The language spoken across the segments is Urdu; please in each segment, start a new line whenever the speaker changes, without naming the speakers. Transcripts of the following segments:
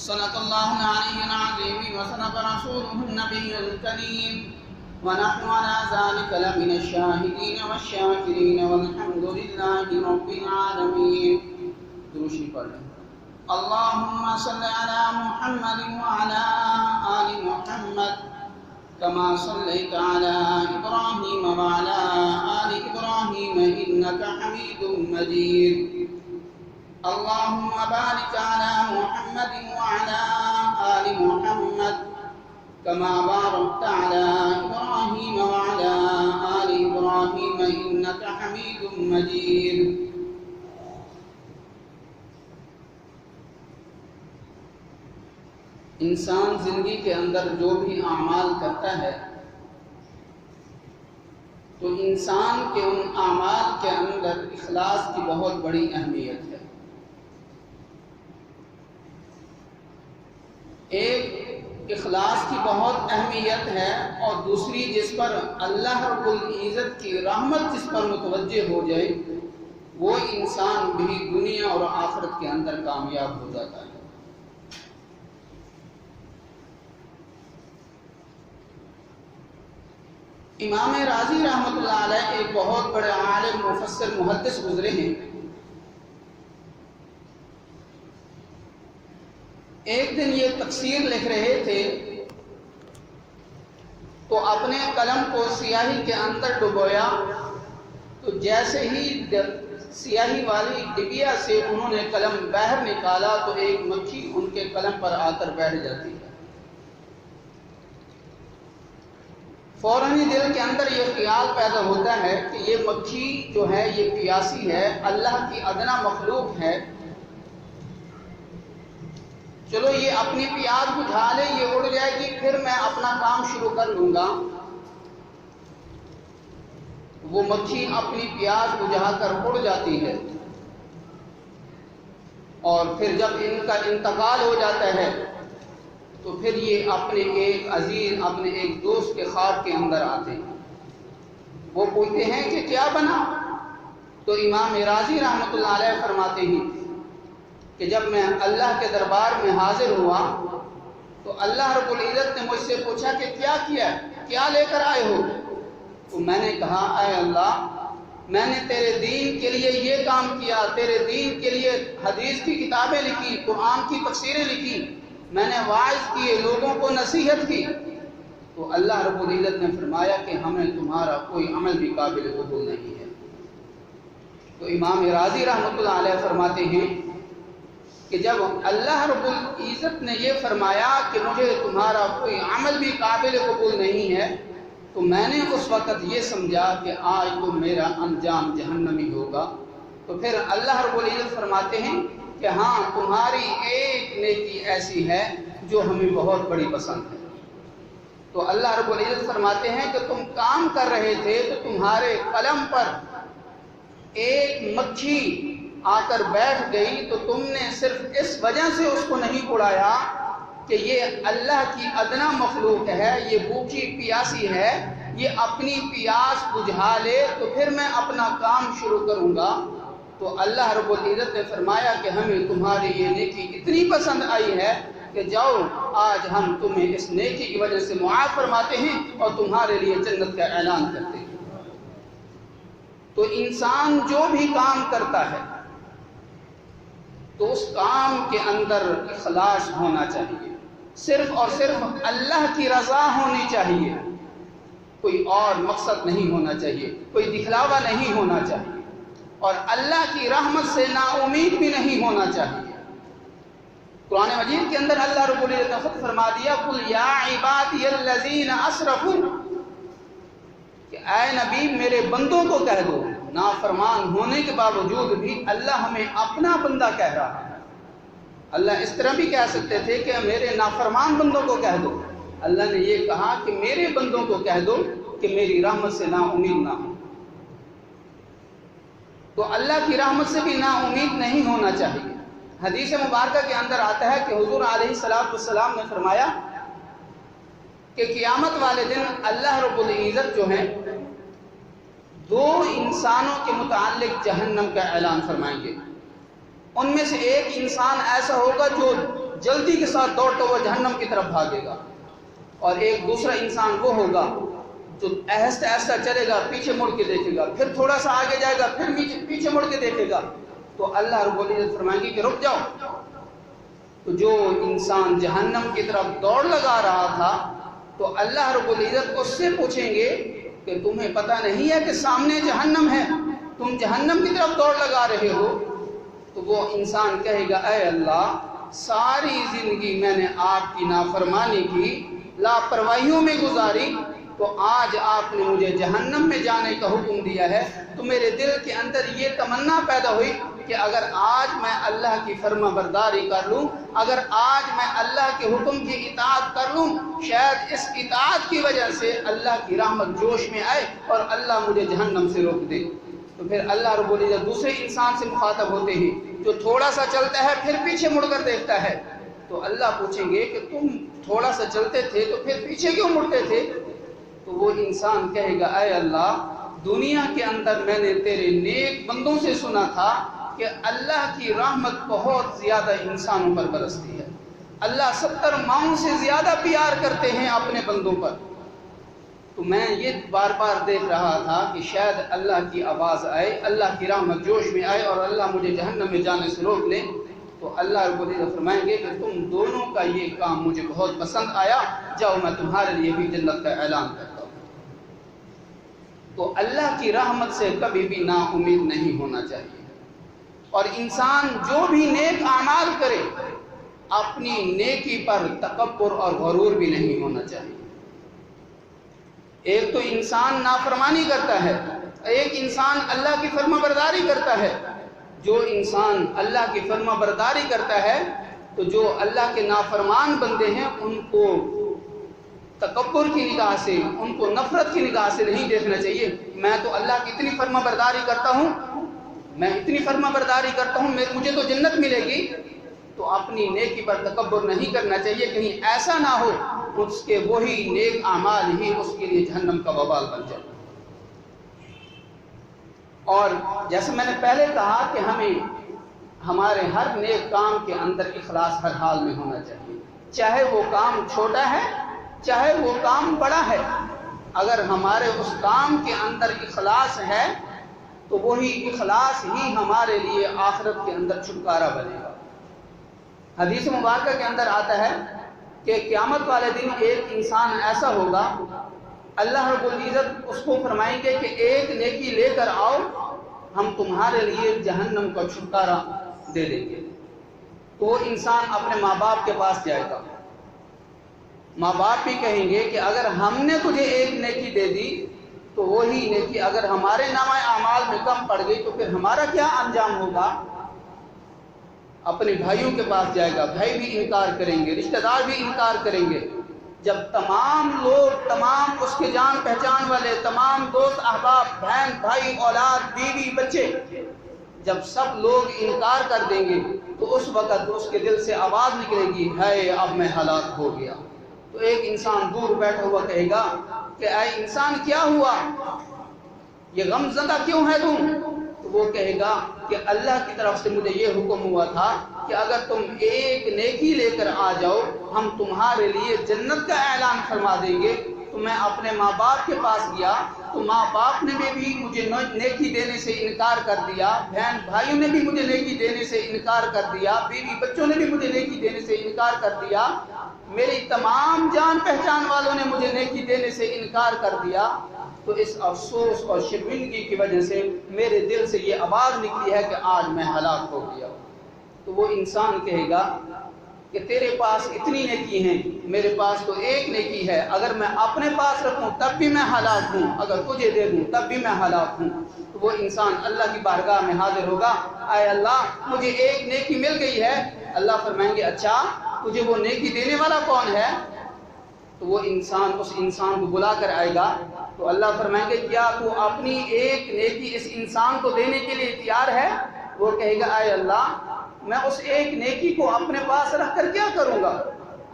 صدق الله العلي العظيم وصدق رسوله النبي الكريم ونحن على ذلك لمن الشاهدين والشاكرين والحمد لله رب العالمين. دروشی پڑھ لیں. اللهم صل على محمد وعلى آل محمد كما صليت على إبراهيم وعلى آل إبراهيم إنك حميد مجيد. اللهم بارك على محمد وعلى آل محمد كما باركت على إبراهيم وعلى آل إبراهيم إنك حميد مجيد. انسان زندگی کے اندر جو بھی اعمال کرتا ہے تو انسان کے ان اعمال کے اندر اخلاص کی بہت بڑی اہمیت ہے. ایک اخلاص کی بہت اہمیت ہے اور دوسری جس پر اللہ رب العزت کی رحمت جس پر متوجہ ہو جائے وہ انسان بھی دنیا اور آخرت کے اندر کامیاب ہو جاتا ہے. امام راضی رحمۃ اللہ علیہ ایک بہت بڑے عالم مفسر محدث گزرے ہیں. ایک دن یہ تفسیر لکھ رہے تھے تو اپنے قلم کو سیاہی کے اندر ڈبویا تو جیسے ہی سیاہی والی ڈبیا سے انہوں نے قلم باہر نکالا تو ایک مکھی ان کے قلم پر آ کر بیٹھ جاتی ہے. فوراً ہی دل کے اندر یہ خیال پیدا ہوتا ہے کہ یہ مکھی جو ہے یہ پیاسی ہے, اللہ کی ادنا مخلوق ہے, چلو یہ اپنی پیاس بجھا لے, یہ اڑ جائے گی, پھر میں اپنا کام شروع کر لوں گا. وہ مکھی اپنی پیاس بجھا کر اڑ جاتی ہے اور پھر جب ان کا انتقال ہو جاتا ہے تو پھر یہ اپنے ایک عزیز, اپنے ایک دوست کے خواب کے اندر آتے ہیں. وہ پوچھتے ہیں کہ کیا بنا؟ تو امام راضی رحمۃ اللہ علیہ فرماتے ہیں کہ جب میں اللہ کے دربار میں حاضر ہوا تو اللہ رب العزت نے مجھ سے پوچھا کہ کیا لے کر آئے ہو؟ تو میں نے کہا اے اللہ, میں نے تیرے دین کے لیے یہ کام کیا, تیرے دین کے لیے حدیث کی کتابیں لکھی, قرآن کی تفسیریں لکھی, میں نے واعظ کیے, لوگوں کو نصیحت کی. تو اللہ رب العزت نے فرمایا کہ ہمیں تمہارا کوئی عمل بھی قابل قبول نہیں ہے. تو امام راضی رحمۃ اللہ علیہ فرماتے ہیں کہ جب اللہ رب العزت نے یہ فرمایا کہ مجھے تمہارا کوئی عمل بھی قابل قبول نہیں ہے تو میں نے اس وقت یہ سمجھا کہ آج تو میرا انجام جہنمی ہوگا. تو پھر اللہ رب العزت فرماتے ہیں کہ ہاں, تمہاری ایک نیکی ایسی ہے جو ہمیں بہت بڑی پسند ہے. تو اللہ رب العزت فرماتے ہیں کہ تم کام کر رہے تھے تو تمہارے قلم پر ایک مکھی آ کر بیٹھ گئی تو تم نے صرف اس وجہ سے اس کو نہیں اڑایا کہ یہ اللہ کی ادنا مخلوق ہے, یہ بھوکی پیاسی ہے, یہ اپنی پیاس بجھا لے تو پھر میں اپنا کام شروع کروں گا. تو اللہ رب العزت نے فرمایا کہ ہمیں تمہاری یہ نیکی اتنی پسند آئی ہے کہ جاؤ, آج ہم تمہیں اس نیکی کی وجہ سے معاف فرماتے ہیں اور تمہارے لیے جنت کا اعلان کرتے ہیں. تو انسان جو بھی کام کرتا ہے تو اس کام کے اندر اخلاص ہونا چاہیے, صرف اور صرف اللہ کی رضا ہونی چاہیے, کوئی اور مقصد نہیں ہونا چاہیے, کوئی دکھلاوا نہیں ہونا چاہیے, اور اللہ کی رحمت سے نا امید بھی نہیں ہونا چاہیے. قرآن مجید کے اندر اللہ رب العزت نے خود فرما دیا قل یا عبادی الذین اسرفوا, کہ اے نبی میرے بندوں کو کہہ دو. نافرمان ہونے کے باوجود بھی اللہ ہمیں اپنا بندہ کہہ رہا ہے. اللہ اس طرح بھی کہہ سکتے تھے کہ میرے نافرمان بندوں کو کہہ دو. اللہ نے یہ کہا کہ میرے بندوں کو کہہ دو کہ میری رحمت سے نا امید نہ ہو. تو اللہ کی رحمت سے بھی نا امید نہیں ہونا چاہیے. حدیث مبارکہ کے اندر آتا ہے کہ حضور علیہ السلام نے فرمایا کہ قیامت والے دن اللہ رب العزت جو ہیں دو انسانوں کے متعلق جہنم کا اعلان فرمائیں گے. ان میں سے ایک انسان ایسا ہوگا جو جلدی کے ساتھ دوڑتا ہوا جہنم کی طرف بھاگے گا، اور ایک دوسرا انسان وہ ہوگا جو آہستہ آہستہ چلے گا، پیچھے مڑ کے دیکھے گا، پھر تھوڑا سا آگے جائے گا، پھر پیچھے مڑ کے دیکھے گا، تو اللہ رب العزت فرمائیں گے کہ رک جاؤ۔ تو جو انسان جہنم کی طرف دوڑ لگا رہا تھا تو اللہ رب العزت اس سے پوچھیں گے کہ تمہیں پتہ نہیں ہے کہ سامنے جہنم ہے، تم جہنم کی طرف دوڑ لگا رہے ہو؟ تو وہ انسان کہے گا اے اللہ، ساری زندگی میں نے آپ کی نافرمانی کی، لاپرواہیوں میں گزاری، تو آج آپ نے مجھے جہنم میں جانے کا حکم دیا ہے، تو میرے دل کے اندر یہ تمنا پیدا ہوئی کہ اگر آج میں اللہ کی فرما برداری کر لوں، اگر آج میں اللہ کے حکم کی اطاعت کر لوں، شاید اس اطاعت کی وجہ سے اللہ کی رحمت جوش میں آئے اور اللہ مجھے جہنم سے روک دے۔ تو پھر اللہ رب العزت دوسرے انسان سے مخاطب ہوتے ہیں جو تھوڑا سا چلتا ہے پھر پیچھے مڑ کر دیکھتا ہے، تو اللہ پوچھیں گے کہ تم تھوڑا سا چلتے تھے تو پھر پیچھے کیوں مڑتے تھے؟ تو وہ انسان کہے گا اے اللہ، دنیا کے اندر میں نے تیرے نیک بندوں سے سنا تھا کہ اللہ کی رحمت بہت زیادہ انسانوں پر برستی ہے، اللہ 70 ماؤں سے زیادہ پیار کرتے ہیں اپنے بندوں پر، تو میں یہ بار بار دیکھ رہا تھا کہ شاید اللہ کی آواز آئے، اللہ کی رحمت جوش میں آئے اور اللہ مجھے جہنم میں جانے سے روک لے۔ تو اللہ رب العزت فرمائیں گے کہ تم دونوں کا یہ کام مجھے بہت پسند آیا، جاؤ میں تمہارے لیے بھی جنت کا اعلان کرتا ہوں۔ تو اللہ کی رحمت سے کبھی بھی نا امید نہیں ہونا چاہیے، اور انسان جو بھی نیک اعمال کرے اپنی نیکی پر تکبر اور غرور بھی نہیں ہونا چاہیے۔ ایک تو انسان نافرمانی کرتا ہے، ایک انسان اللہ کی فرما برداری کرتا ہے۔ جو انسان اللہ کی فرما برداری کرتا ہے تو جو اللہ کے نافرمان بندے ہیں ان کو تکبر کی نگاہ سے، ان کو نفرت کی نگاہ سے نہیں دیکھنا چاہیے۔ میں تو اللہ کی اتنی فرما برداری کرتا ہوں، میں اتنی فرما برداری کرتا ہوں، مجھے تو جنت ملے گی، تو اپنی نیکی پر تکبر نہیں کرنا چاہیے، کہیں ایسا نہ ہو اس کے وہی نیک اعمال ہی اس کے لیے جہنم کا وبال بن جائے۔ اور جیسے میں نے پہلے کہا کہ ہمیں ہمارے ہر نیک کام کے اندر اخلاص ہر حال میں ہونا چاہیے، چاہے وہ کام چھوٹا ہے چاہے وہ کام بڑا ہے، اگر ہمارے اس کام کے اندر اخلاص ہے تو وہی اخلاص ہی ہمارے لیے آخرت کے اندر چھٹکارا بنے گا۔ حدیث مبارکہ کے اندر آتا ہے کہ قیامت والے دن ایک انسان ایسا ہوگا، اللہ رب العزت اس کو فرمائیں گے کہ ایک نیکی لے کر آؤ، ہم تمہارے لیے جہنم کا چھٹکارا دے دیں گے۔ تو وہ انسان اپنے ماں باپ کے پاس جائے گا، ماں باپ بھی کہیں گے کہ اگر ہم نے تجھے ایک نیکی دے دی تو وہی نیکی اگر ہمارے نامہ اعمال میں کم پڑ گئی تو پھر ہمارا کیا انجام ہوگا؟ اپنے بھائیوں کے پاس جائے گا، بھائی بھی انکار کریں گے، رشتہ دار بھی انکار کریں گے۔ جب تمام لوگ، تمام اس کے جان پہچان والے، تمام دوست احباب، بہن بھائی، اولاد، بیوی، بچے، جب سب لوگ انکار کر دیں گے تو اس وقت اس کے دل سے آواز نکلے گی، ہے اب میں ہلاک ہو گیا۔ تو ایک انسان دور بیٹھا ہوا کہے گا کہ اے انسان کیا ہوا، یہ غم زدہ کیوں ہے تم؟ تو وہ کہے گا کہ اللہ کی طرف سے مجھے یہ حکم ہوا تھا کہ اگر تم ایک نیکی لے کر آ جاؤ ہم تمہارے لیے جنت کا اعلان فرما دیں گے۔ تو میں اپنے ماں باپ کے پاس گیا تو ماں باپ نے بھی مجھے نیکی دینے سے انکار کر دیا، بہن بھائیوں نے بھی مجھے نیکی دینے سے انکار کر دیا، بیوی بچوں نے بھی مجھے نیکی دینے سے انکار کر دیا، میری تمام جان پہچان والوں نے مجھے نیکی دینے سے انکار کر دیا۔ تو اس افسوس اور شرمندگی کی وجہ سے میرے دل سے یہ آواز نکلی ہے کہ آج میں ہلاک ہو گیا۔ تو وہ انسان کہے گا کہ تیرے پاس اتنی نیکی ہیں، میرے پاس تو ایک نیکی ہے، اگر میں اپنے پاس رکھوں تب بھی میں ہلاک ہوں، اگر تجھے دے دوں تب بھی میں ہلاک ہوں۔ تو وہ انسان اللہ کی بارگاہ میں حاضر ہوگا، اے اللہ مجھے ایک نیکی مل گئی ہے۔ اللہ فرمائیں گے اچھا تجھے وہ نیکی دینے والا کون ہے؟ تو وہ انسان اس انسان کو بلا کر آئے گا تو اللہ فرمائیں گے کیا تو اپنی ایک نیکی اس انسان کو دینے کے لیے تیار ہے؟ وہ کہے گا اے اللہ میں اس ایک نیکی کو اپنے پاس رکھ کر کیا کروں گا؟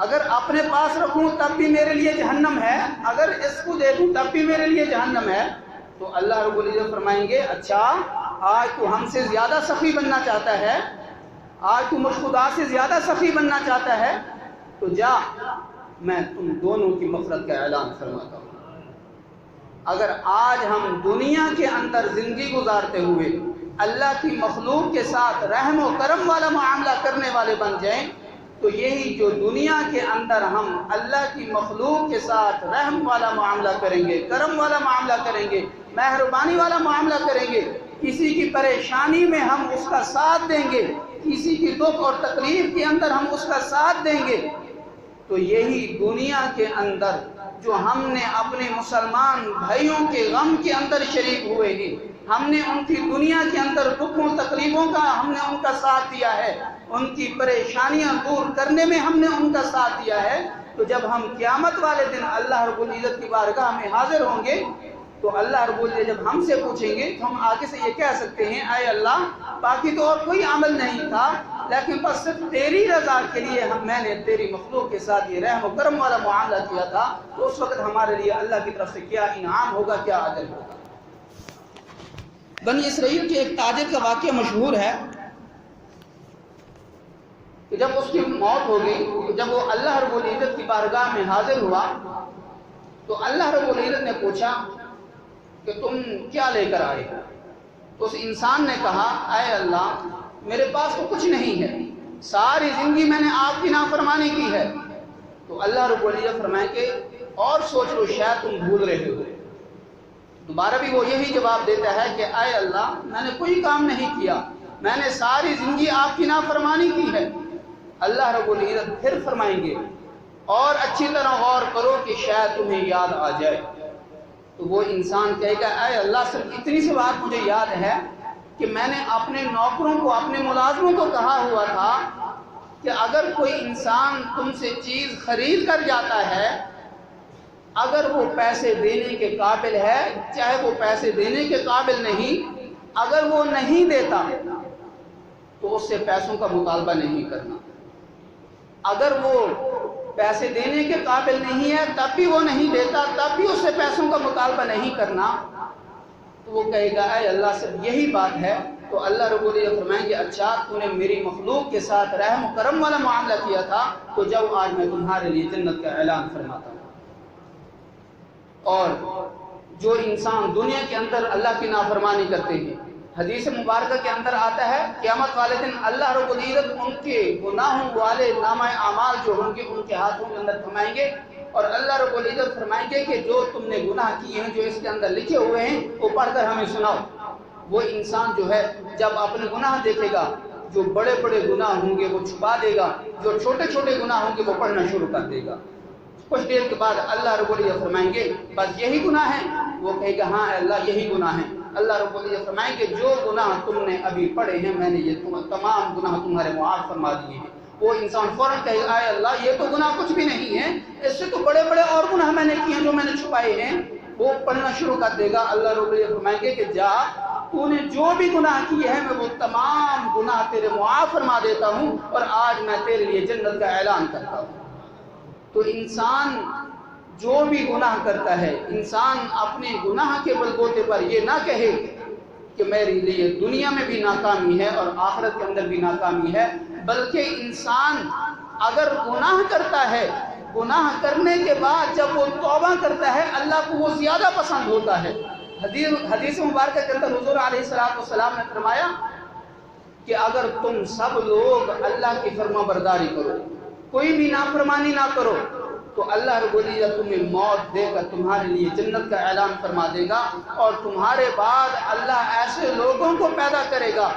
اگر اپنے پاس رکھوں تب بھی میرے لیے جہنم ہے، اگر اس کو دے دوں تب بھی میرے لیے جہنم ہے۔ تو اللہ رب العزت فرمائیں گے اچھا آج تو ہم سے زیادہ سخی بننا چاہتا ہے، آج تو مجھ خدا سے زیادہ سخی بننا چاہتا ہے تو جا، میں تم دونوں کی مغفرت کا اعلان فرماتا ہوں۔ اگر آج ہم دنیا کے اندر زندگی گزارتے ہوئے اللہ کی مخلوق کے ساتھ رحم و کرم والا معاملہ کرنے والے بن جائیں، تو یہی جو دنیا کے اندر ہم اللہ کی مخلوق کے ساتھ رحم والا معاملہ کریں گے، کرم والا معاملہ کریں گے، مہربانی والا معاملہ کریں گے، کسی کی پریشانی میں ہم اس کا ساتھ دیں گے، کسی کی دکھ اور تکلیف کے اندر ہم اس کا ساتھ دیں گے، تو یہی دنیا کے اندر جو ہم نے اپنے مسلمان بھائیوں کے غم کے اندر شریک ہوئے ہیں، ہم نے ان کی دنیا کے اندر دکھوں تکلیفوں کا ہم نے ان کا ساتھ دیا ہے، ان کی پریشانیاں دور کرنے میں ہم نے ان کا ساتھ دیا ہے، تو جب ہم قیامت والے دن اللہ رب العزت کی بارگاہ میں حاضر ہوں گے تو اللہ رب العزت جب ہم سے پوچھیں گے تو ہم آگے سے یہ کہہ سکتے ہیں، اے اللہ، باقی تو اور کوئی عمل نہیں تھا، لیکن بس صرف تیری رضا کے لیے میں نے تیری مخلوق کے ساتھ یہ رحم و کرم والا معاملہ کیا تھا، تو اس وقت ہمارے لیے اللہ کی طرف سے کیا انعام ہوگا، کیا اجر ہوگا۔ بنی اسرائیل کے ایک تاجر کا واقعہ مشہور ہے کہ جب اس کی موت ہو گئی تو جب وہ اللہ رب العزت کی بارگاہ میں حاضر ہوا تو اللہ رب العزت نے پوچھا کہ تم کیا لے کر آئے؟ تو اس انسان نے کہا، اے اللہ، میرے پاس تو کچھ نہیں ہے، ساری زندگی میں نے آپ کی نافرمانی کی ہے۔ تو اللہ رب العزت فرمائے کہ اور سوچ لو، شاید تم بھول رہے ہو۔ دوبارہ بھی وہ یہی جواب دیتا ہے کہ اے اللہ، میں نے کوئی کام نہیں کیا، میں نے ساری زندگی آپ کی نافرمانی کی ہے۔ اللہ رب العزت پھر فرمائیں گے اور اچھی طرح غور کرو کہ شاید تمہیں یاد آ جائے۔ تو وہ انسان کہے گا، اے اللہ، صرف اتنی سی بات مجھے یاد ہے کہ میں نے اپنے نوکروں کو، اپنے ملازموں کو کہا ہوا تھا کہ اگر کوئی انسان تم سے چیز خرید کر جاتا ہے، اگر وہ پیسے دینے کے قابل ہے، چاہے وہ پیسے دینے کے قابل نہیں، اگر وہ نہیں دیتا تو اس سے پیسوں کا مطالبہ نہیں کرنا، اگر وہ پیسے دینے کے قابل نہیں ہے تب بھی وہ نہیں دیتا، تب بھی اس سے پیسوں کا مطالبہ نہیں کرنا، تو وہ کہے گا، اے اللہ، صرف یہی بات ہے۔ تو اللہ رب العزت فرمائیں گے، اچھا، تو نے میری مخلوق کے ساتھ رحم و کرم والا معاملہ کیا تھا، تو جب آج میں تمہارے لیے جنت کا اعلان فرماتا ہوں۔ اور جو انسان دنیا کے اندر اللہ کی نافرمانی کرتے ہیں، حدیث مبارکہ کے اندر آتا ہے قیامت والے دن اللہ رب العزت ان کے گناہوں والے نامہ اعمال جو ہوں گے ان کے ہاتھوں کے اندر تھمائیں گے، اور اللہ رب العزت فرمائیں گے کہ جو تم نے گناہ کیے ہیں، جو اس کے اندر لکھے ہوئے ہیں، وہ پڑھ کر ہمیں سناؤ۔ وہ انسان جو ہے جب اپنے گناہ دیکھے گا، جو بڑے بڑے گناہ ہوں گے وہ چھپا دے گا، جو چھوٹے چھوٹے گناہ ہوں گے وہ پڑھنا شروع کر دے گا۔ کچھ دیر کے بعد اللہ رب العزت فرمائیں گے، بس یہی گناہ ہے؟ وہ کہے گا، ہاں اللہ، یہی گناہ ہے۔ اللہ رب العزت فرمائیں گے، جو گناہ تم نے ابھی پڑھے ہیں میں نے یہ تمام گناہ تمہارے معاف فرما دیے ہیں۔ وہ انسان فوراً کہے گا، اے اللہ، یہ تو گناہ کچھ بھی نہیں ہے، اس سے تو بڑے بڑے اور گناہ میں نے کیے ہیں جو میں نے چھپائے ہیں۔ وہ پڑھنا شروع کر دے گا۔ اللہ رب العزت فرمائیں گے کہ جا، تو نے جو بھی گناہ کیے ہیں میں وہ تمام گناہ تیرے معاف فرما دیتا ہوں، اور آج میں تیرے لیے جنت کا اعلان کرتا ہوں۔ تو انسان جو بھی گناہ کرتا ہے، انسان اپنے گناہ کے بلبوتے پر یہ نہ کہے کہ میرے لیے دنیا میں بھی ناکامی ہے اور آخرت کے اندر بھی ناکامی ہے، بلکہ انسان اگر گناہ کرتا ہے، گناہ کرنے کے بعد جب وہ توبہ کرتا ہے، اللہ کو وہ زیادہ پسند ہوتا ہے۔ حدیث مبارکہ کے اندر حضور علیہ السلام نے فرمایا کہ اگر تم سب لوگ اللہ کی فرما برداری کرو، کوئی بھی نافرمانی نہ کرو، تو اللہ رب العزت تمہیں موت دے کر تمہارے لیے جنت کا اعلان فرما دے گا، اور تمہارے بعد اللہ ایسے لوگوں کو پیدا کرے گا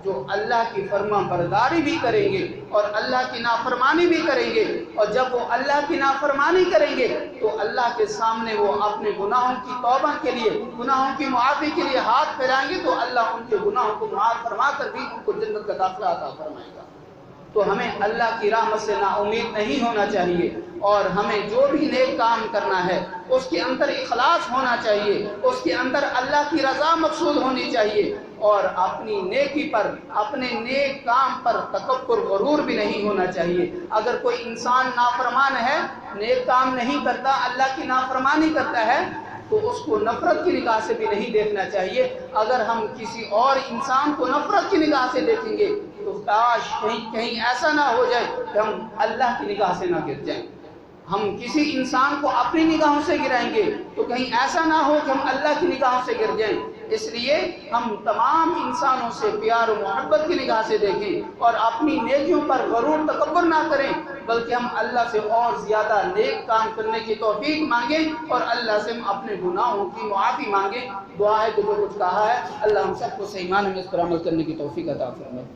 جو اللہ کی فرما برداری بھی کریں گے اور اللہ کی نافرمانی بھی کریں گے، اور جب وہ اللہ کی نافرمانی کریں گے تو اللہ کے سامنے وہ اپنے گناہوں کی توبہ کے لیے، گناہوں کی معافی کے لیے ہاتھ پھیلائیں گے، تو اللہ ان کے گناہوں کو معاف فرما کر بھی ان کو جنت کا داخلہ عطا فرمائے گا۔ تو ہمیں اللہ کی رحمت سے نا امید نہیں ہونا چاہیے، اور ہمیں جو بھی نیک کام کرنا ہے اس کے اندر اخلاص ہونا چاہیے، اس کے اندر اللہ کی رضا مقصود ہونی چاہیے، اور اپنی نیکی پر، اپنے نیک کام پر تکبر، غرور بھی نہیں ہونا چاہیے۔ اگر کوئی انسان نافرمان ہے، نیک کام نہیں کرتا، اللہ کی نافرمانی کرتا ہے، تو اس کو نفرت کی نگاہ سے بھی نہیں دیکھنا چاہیے۔ اگر ہم کسی اور انسان کو نفرت کی نگاہ سے دیکھیں گے تو تو کاش کہیں ایسا نہ ہو جائے کہ ہم اللہ کی نگاہ سے نہ گر جائیں. ہم کسی انسان کو اپنی نگاہوں سے گرائیں گے تو کہیں ایسا نہ ہو کہ ہم اللہ کی نگاہوں سے گر جائیں. اس لیے ہم تمام انسانوں سے پیار و محبت کی نگاہ سے دیکھیں اور اپنی نیکیوں پر غرور تکبر نہ کریں، بلکہ ہم اللہ سے اور زیادہ نیک کام کرنے کی توفیق مانگیں اور اللہ سے ہم اپنے گناہوں کی معافی مانگیں. دعا ہے جو کچھ کہا ہے اللہ ہم سب کو صحیح معنی میں اس پر عمل کرنے کی توفیق عطا فرمائے.